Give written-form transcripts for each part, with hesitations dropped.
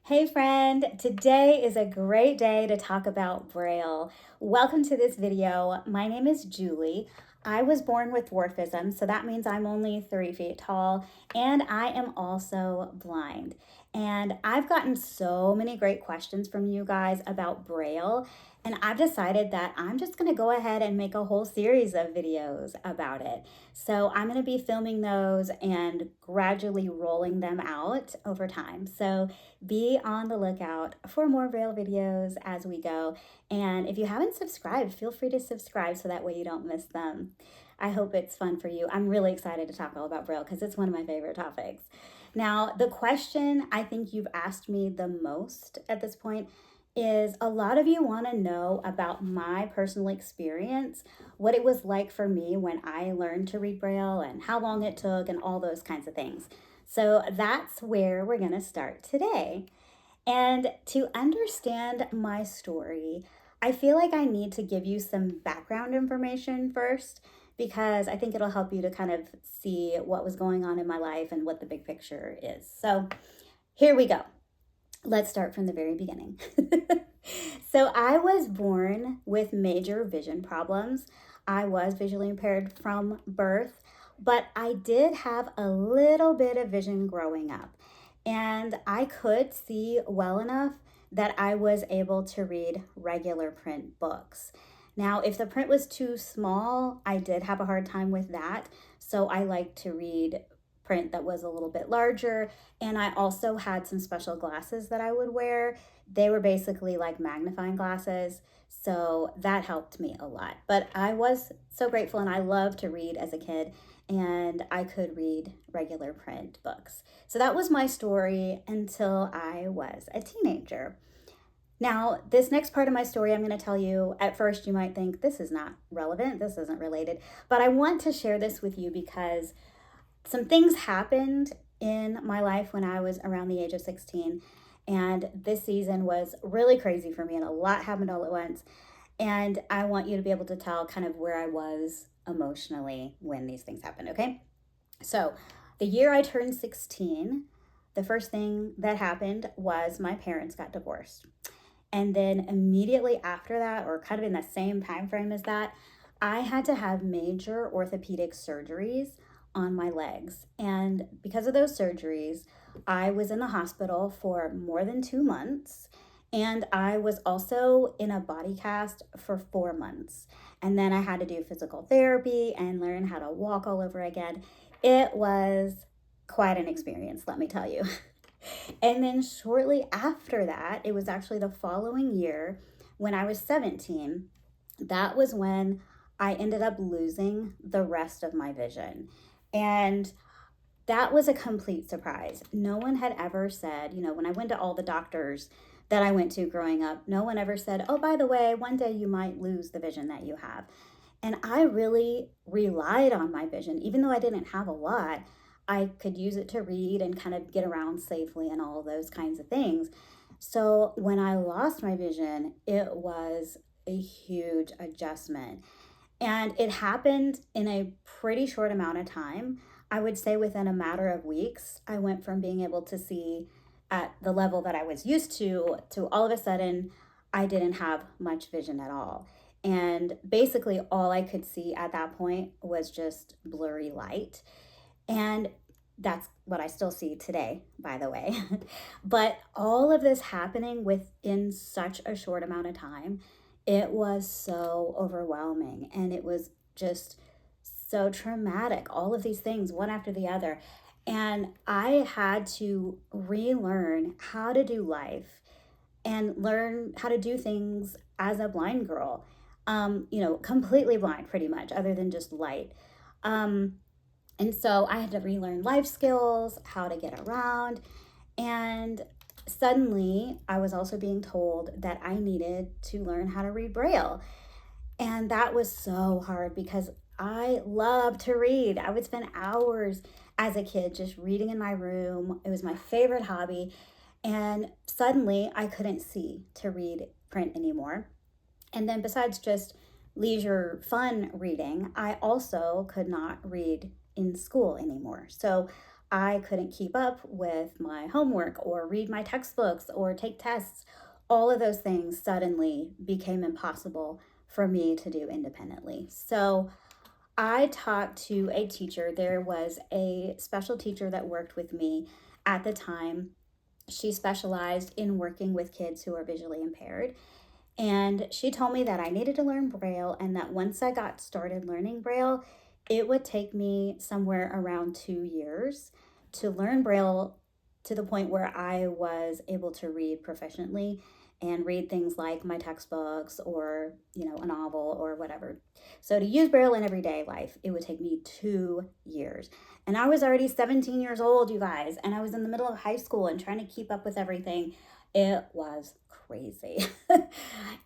Hey friend, today is a great day to talk about Braille. Welcome to this video. My name is Julie. I was born with dwarfism, so that means I'm only 3 feet tall, and I am also blind. And I've gotten so many great questions from you guys about Braille, and I've decided that I'm just gonna go ahead and make a whole series of videos about it. So I'm gonna be filming those and gradually rolling them out over time. So be on the lookout for more Braille videos as we go. And if you haven't subscribed, feel free to subscribe so that way you don't miss them. I hope it's fun for you. I'm really excited to talk all about Braille because it's one of my favorite topics. Now, the question I think you've asked me the most at this point is a lot of you want to know about my personal experience, what it was like for me when I learned to read Braille and how long it took and all those kinds of things. So that's where we're going to start today. And to understand my story, I feel like I need to give you some background information first because I think it'll help you to kind of see what was going on in my life and what the big picture is. So here we go. Let's start from the very beginning. So I was born with major vision problems. I was visually impaired from birth, but I did have a little bit of vision growing up. And I could see well enough that I was able to read regular print books. Now, if the print was too small, I did have a hard time with that. So I like to read print that was a little bit larger. And I also had some special glasses that I would wear. They were basically like magnifying glasses. So that helped me a lot. But I was so grateful and I loved to read as a kid, and I could read regular print books. So that was my story until I was a teenager. Now, this next part of my story I'm going to tell you, at first you might think this is not relevant, this isn't related, but I want to share this with you because some things happened in my life when I was around the age of 16, and this season was really crazy for me and a lot happened all at once. And I want you to be able to tell kind of where I was emotionally when these things happened, okay? So, the year I turned 16, the first thing that happened was my parents got divorced. And then immediately after that, or kind of in the same time frame as that, I had to have major orthopedic surgeries on my legs. And because of those surgeries, I was in the hospital for more than 2 months. And I was also in a body cast for 4 months. And then I had to do physical therapy and learn how to walk all over again. It was quite an experience, let me tell you. And then shortly after that, it was actually the following year when I was 17, that was when I ended up losing the rest of my vision. And that was a complete surprise. No one had ever said, when I went to all the doctors that I went to growing up, no one ever said, oh, by the way, one day you might lose the vision that you have. And I really relied on my vision, even though I didn't have a lot. I could use it to read and kind of get around safely and all those kinds of things. So when I lost my vision, it was a huge adjustment. And it happened in a pretty short amount of time. I would say within a matter of weeks, I went from being able to see at the level that I was used to all of a sudden, I didn't have much vision at all. And basically, all I could see at that point was just blurry light. And that's what I still see today, by the way. But all of this happening within such a short amount of time, it was so overwhelming and it was just so traumatic. All of these things, one after the other. And I had to relearn how to do life and learn how to do things as a blind girl, completely blind pretty much, other than just light. Um, and so I had to relearn life skills, how to get around. And suddenly I was also being told that I needed to learn how to read Braille. And that was so hard because I love to read. I would spend hours as a kid just reading in my room. It was my favorite hobby. And suddenly I couldn't see to read print anymore. And then besides just leisure fun reading, I also could not read in school anymore. So I couldn't keep up with my homework or read my textbooks or take tests. All of those things suddenly became impossible for me to do independently. So I talked to a teacher. There was a special teacher that worked with me at the time. She specialized in working with kids who are visually impaired. And she told me that I needed to learn Braille and that once I got started learning Braille, it would take me somewhere around 2 years to learn Braille to the point where I was able to read proficiently and read things like my textbooks or, a novel or whatever. So to use Braille in everyday life, it would take me 2 years. And I was already 17 years old, you guys, and I was in the middle of high school and trying to keep up with everything. It was crazy.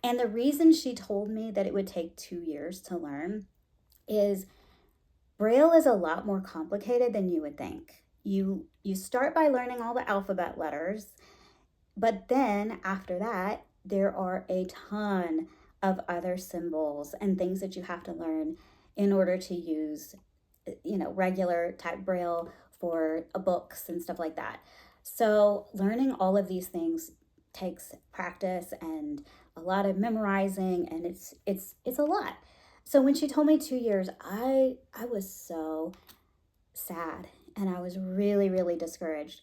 And the reason she told me that it would take 2 years to learn is Braille is a lot more complicated than you would think. You start by learning all the alphabet letters, but then after that, there are a ton of other symbols and things that you have to learn in order to use, regular type Braille for books and stuff like that. So learning all of these things takes practice and a lot of memorizing, and it's a lot. So when she told me 2 years, I was so sad and I was really, really discouraged.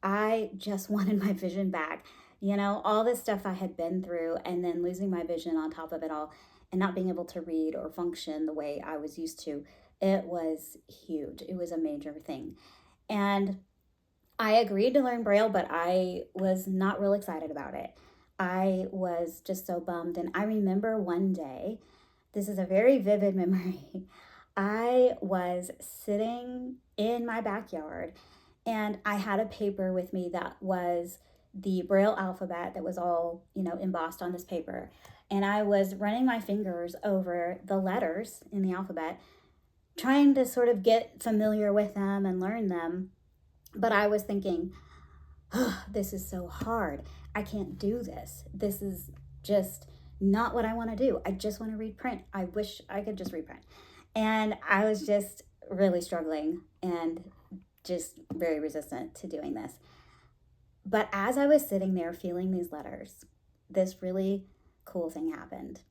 I just wanted my vision back. All this stuff I had been through, and then losing my vision on top of it all, and not being able to read or function the way I was used to. It was huge. It was a major thing. And I agreed to learn Braille, but I was not real excited about it. I was just so bummed. And I remember one day, this is a very vivid memory. I was sitting in my backyard and I had a paper with me that was the Braille alphabet that was all, embossed on this paper. And I was running my fingers over the letters in the alphabet, trying to sort of get familiar with them and learn them. But I was thinking, oh, this is so hard. I can't do this. This is just not what I want to do. I just want to read print. I wish I could just read print. And I was just really struggling and just very resistant to doing this. But as I was sitting there feeling these letters, this really cool thing happened.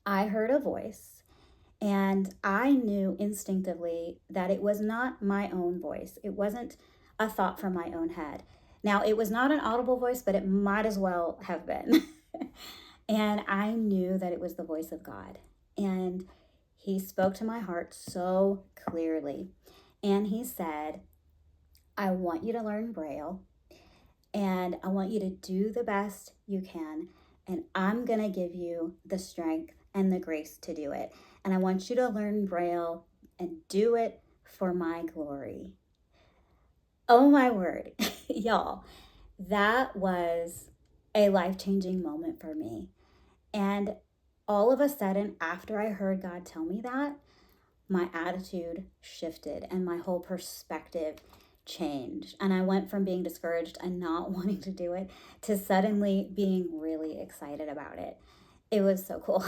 I heard a voice, and I knew instinctively that it was not my own voice. It wasn't a thought from my own head. Now, it was not an audible voice, but it might as well have been. And I knew that it was the voice of God. And he spoke to my heart so clearly. And he said, I want you to learn Braille, and I want you to do the best you can. And I'm going to give you the strength and the grace to do it. And I want you to learn Braille and do it for my glory. Oh my word, y'all, that was a life-changing moment for me. And all of a sudden, after I heard God tell me that, my attitude shifted and my whole perspective changed. And I went from being discouraged and not wanting to do it to suddenly being really excited about it. It was so cool.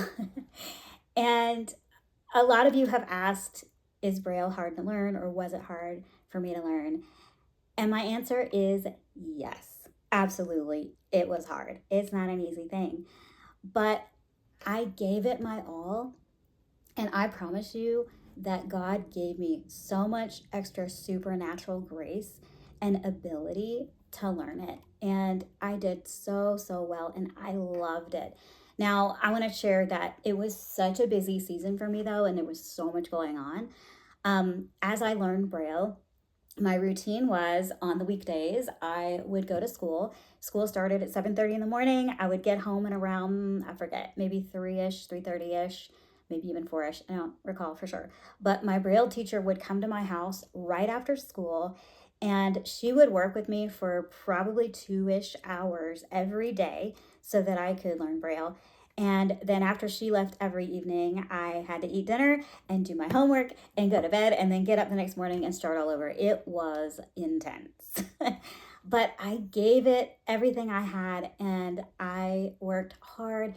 And a lot of you have asked, is Braille hard to learn, or was it hard for me to learn? And my answer is yes, absolutely. It was hard. It's not an easy thing, but I gave it my all. And I promise you that God gave me so much extra supernatural grace and ability to learn it. And I did so, so well, and I loved it. Now, I want to share that it was such a busy season for me, though, and there was so much going on. As I learned Braille, my routine was on the weekdays, I would go to school. School started at 7:30 in the morning. I would get home at around, I forget, maybe 3-ish, 3:30-ish, maybe even 4-ish. I don't recall for sure. But my Braille teacher would come to my house right after school, and she would work with me for probably 2-ish hours every day so that I could learn Braille. And then after she left every evening, I had to eat dinner and do my homework and go to bed and then get up the next morning and start all over. It was intense. But I gave it everything I had and I worked hard.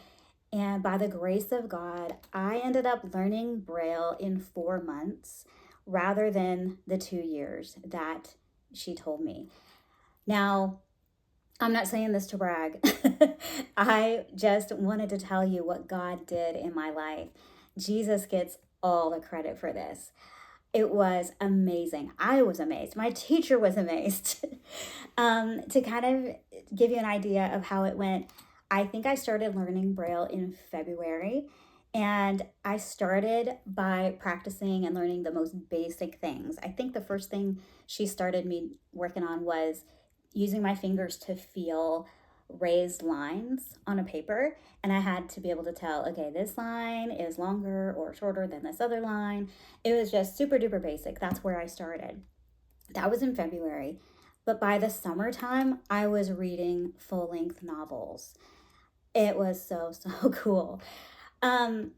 And by the grace of God, I ended up learning Braille in 4 months rather than the 2 years that she told me. Now, I'm not saying this to brag. I just wanted to tell you what God did in my life. Jesus gets all the credit for this. It was amazing. I was amazed. My teacher was amazed. To kind of give you an idea of how it went, I think I started learning Braille in February. And I started by practicing and learning the most basic things. I think the first thing she started me working on was using my fingers to feel raised lines on a paper, and I had to be able to tell, okay, this line is longer or shorter than this other line. It was just super duper basic. That's where I started. That was in February. But by the summertime, I was reading full length novels. It was so, so cool. Um,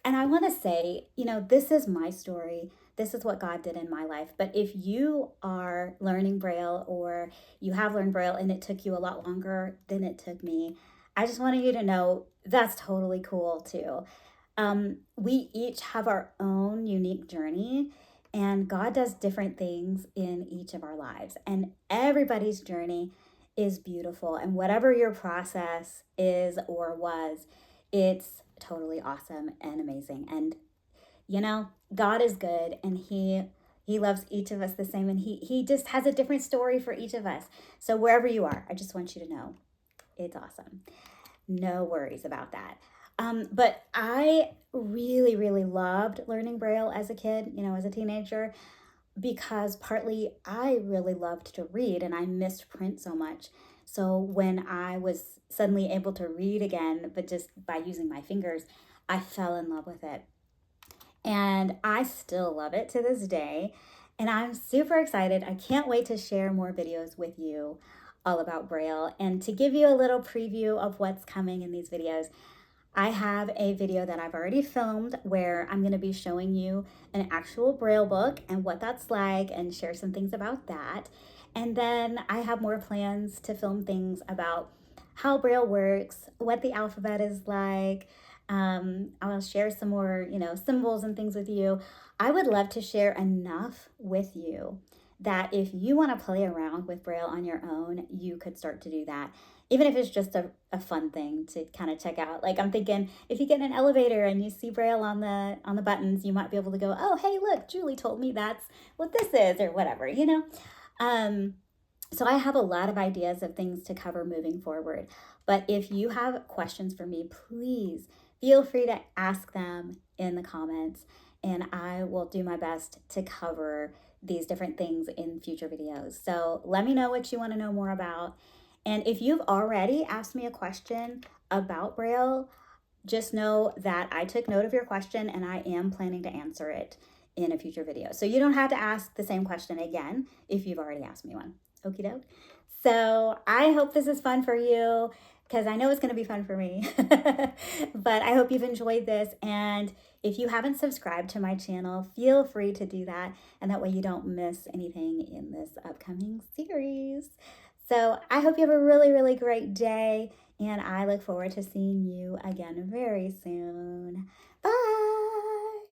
and I want to say, this is my story. This is what God did in my life. But if you are learning Braille or you have learned Braille and it took you a lot longer than it took me, I just wanted you to know that's totally cool too. We each have our own unique journey, and God does different things in each of our lives. And everybody's journey is beautiful. And whatever your process is or was, it's totally awesome and amazing. And God is good, and he loves each of us the same, and he just has a different story for each of us. So wherever you are, I just want you to know it's awesome. No worries about that. But I really, really loved learning Braille as a kid, as a teenager, because partly I really loved to read and I missed print so much. So when I was suddenly able to read again, but just by using my fingers, I fell in love with it. And I still love it to this day. And I'm super excited. I can't wait to share more videos with you all about Braille. And to give you a little preview of what's coming in these videos, I have a video that I've already filmed where I'm going to be showing you an actual Braille book and what that's like and share some things about that. And then I have more plans to film things about how Braille works, what the alphabet is like. I'll share some more, symbols and things with you. I would love to share enough with you that if you want to play around with Braille on your own, you could start to do that. Even if it's just a fun thing to kind of check out. Like I'm thinking, if you get in an elevator and you see Braille on the buttons, you might be able to go, oh, hey, look, Julie told me that's what this is, or whatever. So I have a lot of ideas of things to cover moving forward. But if you have questions for me, please feel free to ask them in the comments, and I will do my best to cover these different things in future videos. So let me know what you want to know more about. And if you've already asked me a question about Braille, just know that I took note of your question and I am planning to answer it in a future video. So you don't have to ask the same question again if you've already asked me one. Okie doke. So I hope this is fun for you, because I know it's going to be fun for me. But I hope you've enjoyed this. And if you haven't subscribed to my channel, feel free to do that. And that way you don't miss anything in this upcoming series. So I hope you have a really, really great day. And I look forward to seeing you again very soon. Bye.